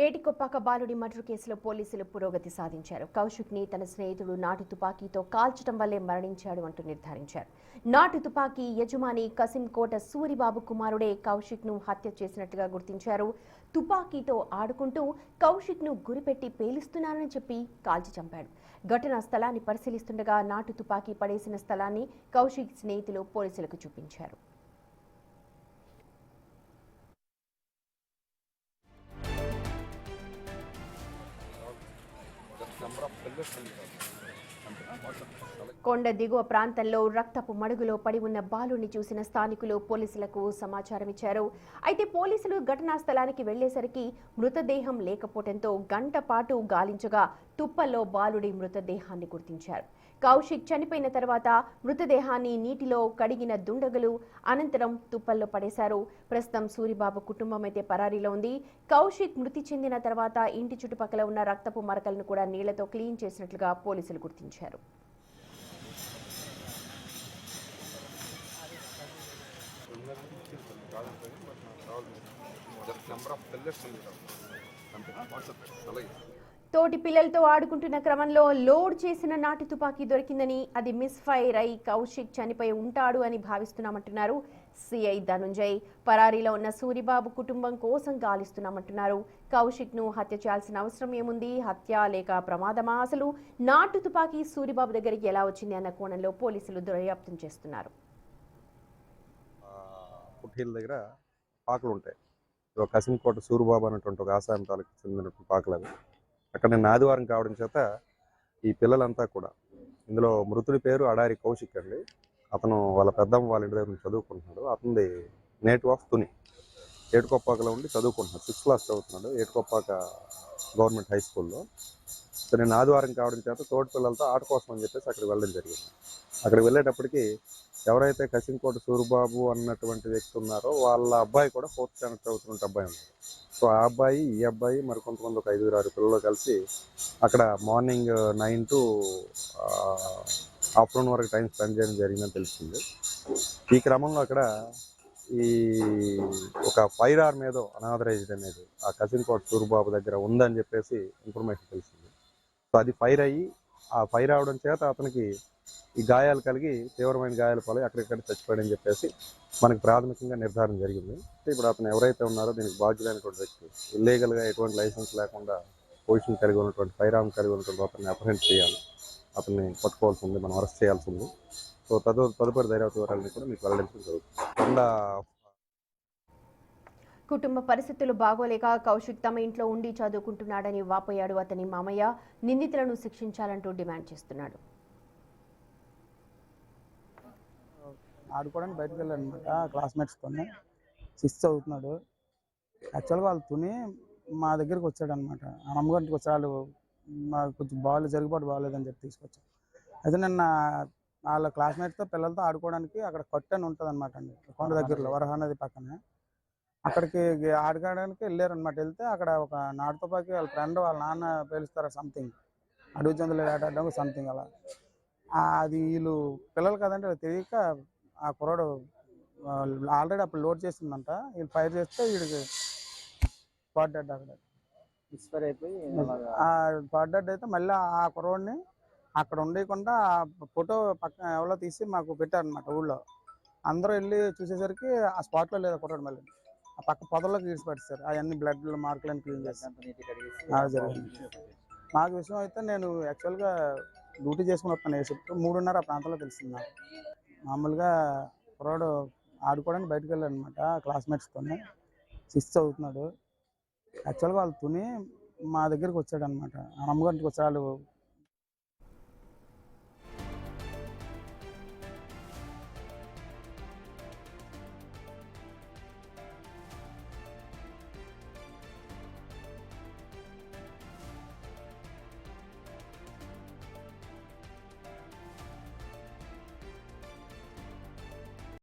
ఏటికొప్పాక బాలుడి మర్డర్ కేసులో పోలీసులు పురోగతి సాధించారు. కౌశిక్ని తన స్నేహితుడు నాటు తుపాకీతో కాల్చడం వల్లే మరణించాడు అంటూ నిర్ధారించారు. నాటు తుపాకీ యజమాని కసింకోట సూరిబాబు కుమారుడే కౌశిక్ను హత్య చేసినట్లుగా గుర్తించారు. తుపాకీతో ఆడుకుంటూ కౌశిక్ను గురిపెట్టి పేలుస్తున్నానని చెప్పి కాల్చి చంపాడు. ఘటనా స్థలాన్ని పరిశీలిస్తుండగా నాటు తుపాకీ పడేసిన స్థలాన్ని కౌశిక్ స్నేహితులు పోలీసులకు చూపించారు. కొండ దిగువ ప్రాంతంలో రక్తపు మడుగులో పడి ఉన్న బాలుని చూసిన స్థానికులు పోలీసులకు సమాచారం ఇచ్చారు. అయితే పోలీసులు ఘటనా స్థలానికి వెళ్లేసరికి మృతదేహం లేకపోవడంతో గంట పాటు గాలించగా తుప్పల్లో బాలుడి మృతదేహాన్ని గుర్తించారు. కౌశిక్ చనిపోయిన తర్వాత మృతదేహాన్ని నీటిలో కడిగిన దుండగులు అనంతరం తుప్పల్లో పడేశారు. ప్రస్తుతం సూరిబాబు కుటుంబం అయితే పరారీలో ఉంది. కౌశిక్ మృతి చెందిన తర్వాత ఇంటి చుట్టుపక్కల ఉన్న రక్తపు మరకలను కూడా నీళ్లతో క్లీన్ చేసినట్లుగా పోలీసులు గుర్తించారు. తోటి పిల్లలతో ఆడుకుంటున్న క్రమంలో లోడ్ చేసిన నాటు తుపాకీ దొరికిందని, అది మిస్ ఫైర్ అయి కౌశిక్ చనిపోయి ఉంటాడు అని భావిస్తున్నామంటున్నారు సిఐ ధనుంజయ్. పరారీలో ఉన్న సూరిబాబు కుటుంబం కోసం గాలిస్తున్నామంటున్నారు. కౌశిక్ ను హత్య చేయాల్సిన అవసరం ఏముంది? హత్య లేక ప్రమాదమా? అసలు నాటు తుపాకీ సూరిబాబు దగ్గరికి ఎలా వచ్చింది అన్న కోణంలో పోలీసులు దర్యాప్తు చేస్తున్నారు. దగ్గర పాకలు ఉంటాయి. కసింకోట సూరిబాబు అనేటువంటి ఒక ఆసాయం తాలూకు చెందినటువంటి పాకలు అవి. అక్కడ నిన్న ఆదివారం కావడం చేత ఈ పిల్లలంతా కూడా, ఇందులో మృతుడి పేరు అడారి కౌశిక్ అండి. అతను వాళ్ళ పెద్దమ్మ వాళ్ళ ఇంటి దగ్గర చదువుకుంటున్నాడు. అతనిది నేటివ్ ఆఫ్ తుని, ఏటికొప్పాకలో ఉండి చదువుకుంటున్నాడు. 6th క్లాస్ చదువుతున్నాడు ఏటికొప్పాక గవర్నమెంట్ హై స్కూల్లో. సో నిన్న ఆదివారం కావడం చేత తోటి పిల్లలతో ఆట కోసం అని చెప్పేసి అక్కడికి వెళ్ళడం జరిగింది. అక్కడికి వెళ్ళేటప్పటికి ఎవరైతే కసింకోట సూరిబాబు అన్నటువంటి వ్యక్తి ఉన్నారో వాళ్ళ అబ్బాయి కూడా 4th స్టాండర్డ్ చదువుతున్న అబ్బాయి ఉన్నారు. సో ఆ అబ్బాయి, ఈ అబ్బాయి, మరి కొంతమంది ఒక 5-6 పిల్లలు కలిసి అక్కడ మార్నింగ్ 9 to ఆఫ్టర్నూన్ వరకు టైం స్పెండ్ చేయడం జరిగిందని తెలిసింది. ఈ క్రమంలో అక్కడ ఈ ఒక ఫైర్ ఆర్మ్ ఏదో అనాథరైజ్డ్ అనేది ఆ కసింకోట సూరిబాబు దగ్గర ఉందని చెప్పేసి ఇన్ఫర్మేషన్ తెలిసింది. సో అది ఫైర్ అయ్యి, ఆ ఫైర్ అవడం చేత అతనికి ఈ గాయాలు కలిగి తీవ్రమైన గాయాల పాలై అక్కడిక్కడ చచ్చిపోయాడని చెప్పేసి మనకు ప్రాథమికంగా నిర్ధారణ జరిగింది. ఇప్పుడు అతను ఎవరైతే ఉన్నారో దీనికి బాధ్యులైనటువంటి వ్యక్తి, ఇల్లీగల్గా ఎటువంటి లైసెన్స్ లేకుండా పొజిషన్ కలిగి ఉన్నటువంటి ఫైర్ ఆర్మ్ కలిగి ఉన్నటువంటి అతన్ని అప్రహెండ్ చేయాలి, అతన్ని పట్టుకోవాల్సి ఉంది, మనం అరెస్ట్ చేయాల్సి ఉంది. సో తదుపరి దర్యాప్తు వివరాలని కూడా మీకు వెల్లడించడం జరుగుతుంది. కుటుంబ పరిస్థితులు బాగోలేక కౌశిక్ తమ ఇంట్లో ఉండి చదువుకుంటున్నాడని వాపోయాడు అతని మామయ్య. నిందితులను శిక్షించాలంటూ డిమాండ్ చేస్తున్నాడు. ఆడుకోవడానికి బయటకు వెళ్ళాడు అనమాట క్లాస్మేట్స్తో. 6th చదువుతున్నాడు. యాక్చువల్గా వాళ్ళు తుని మా దగ్గరికి వచ్చాడు అనమాట. అమ్మగారికి వచ్చాడు. మాకు కొంచెం జరుగుబాటు బాగోలేదని చెప్పి తీసుకొచ్చాడు. అయితే నిన్న వాళ్ళ క్లాస్మేట్స్తో పిల్లలతో ఆడుకోవడానికి అక్కడ కట్టు అని ఉంటుంది అనమాట అండి, కొండ దగ్గరలో వరహా నది పక్కనే. అక్కడికి ఆడుకోవడానికి వెళ్ళారు అనమాట. వెళ్తే అక్కడ ఒక నాటు తుపాకీ వాళ్ళ ఫ్రెండ్ వాళ్ళ నాన్న పేలుస్తారు సంథింగ్, అడుగు జంతువులు ఆడడం సంథింగ్ అలా. అది వీళ్ళు పిల్లలు కదంటే తెలియక ఆ కుర్రాడు ఆల్రెడీ అప్పుడు లోడ్ చేసిందంట. వీళ్ళు ఫైర్ చేస్తే వీడికి స్పాట్ డెడ్ అక్కడ ఎక్స్పైర్ అయిపోయి స్పాట్ డెడ్ అయితే మళ్ళీ ఆ కుర్రాడిని అక్కడ ఉండకుండా ఫోటో పక్కన ఎవరో తీసి మాకు పెట్టారనమాట ఊళ్ళో. అందరూ వెళ్ళి చూసేసరికి ఆ స్పాట్లో లేదు కుర్రాడు. మళ్ళీ ఆ పక్క పొదల్లోకి తీసిపడేస్తారు. అవన్నీ బ్లడ్ మార్కులను క్లీన్ చేస్తారు జరిగింది. మాకు విషయం అయితే నేను యాక్చువల్గా డ్యూటీ చేసుకుని వస్తాను. షిఫ్ట్ 3:30 ఆ ప్రాంతంలో తెలిసింది నాకు. మామూలుగా కుర్రాడు ఆడుకోవడానికి బయటకు వెళ్ళాడు అనమాట క్లాస్మేట్స్తో. 6th చదువుతున్నాడు. యాక్చువల్గా వాళ్ళు తుని మా దగ్గరికి వచ్చాడు అనమాట. అమ్మగారికి వచ్చాడు.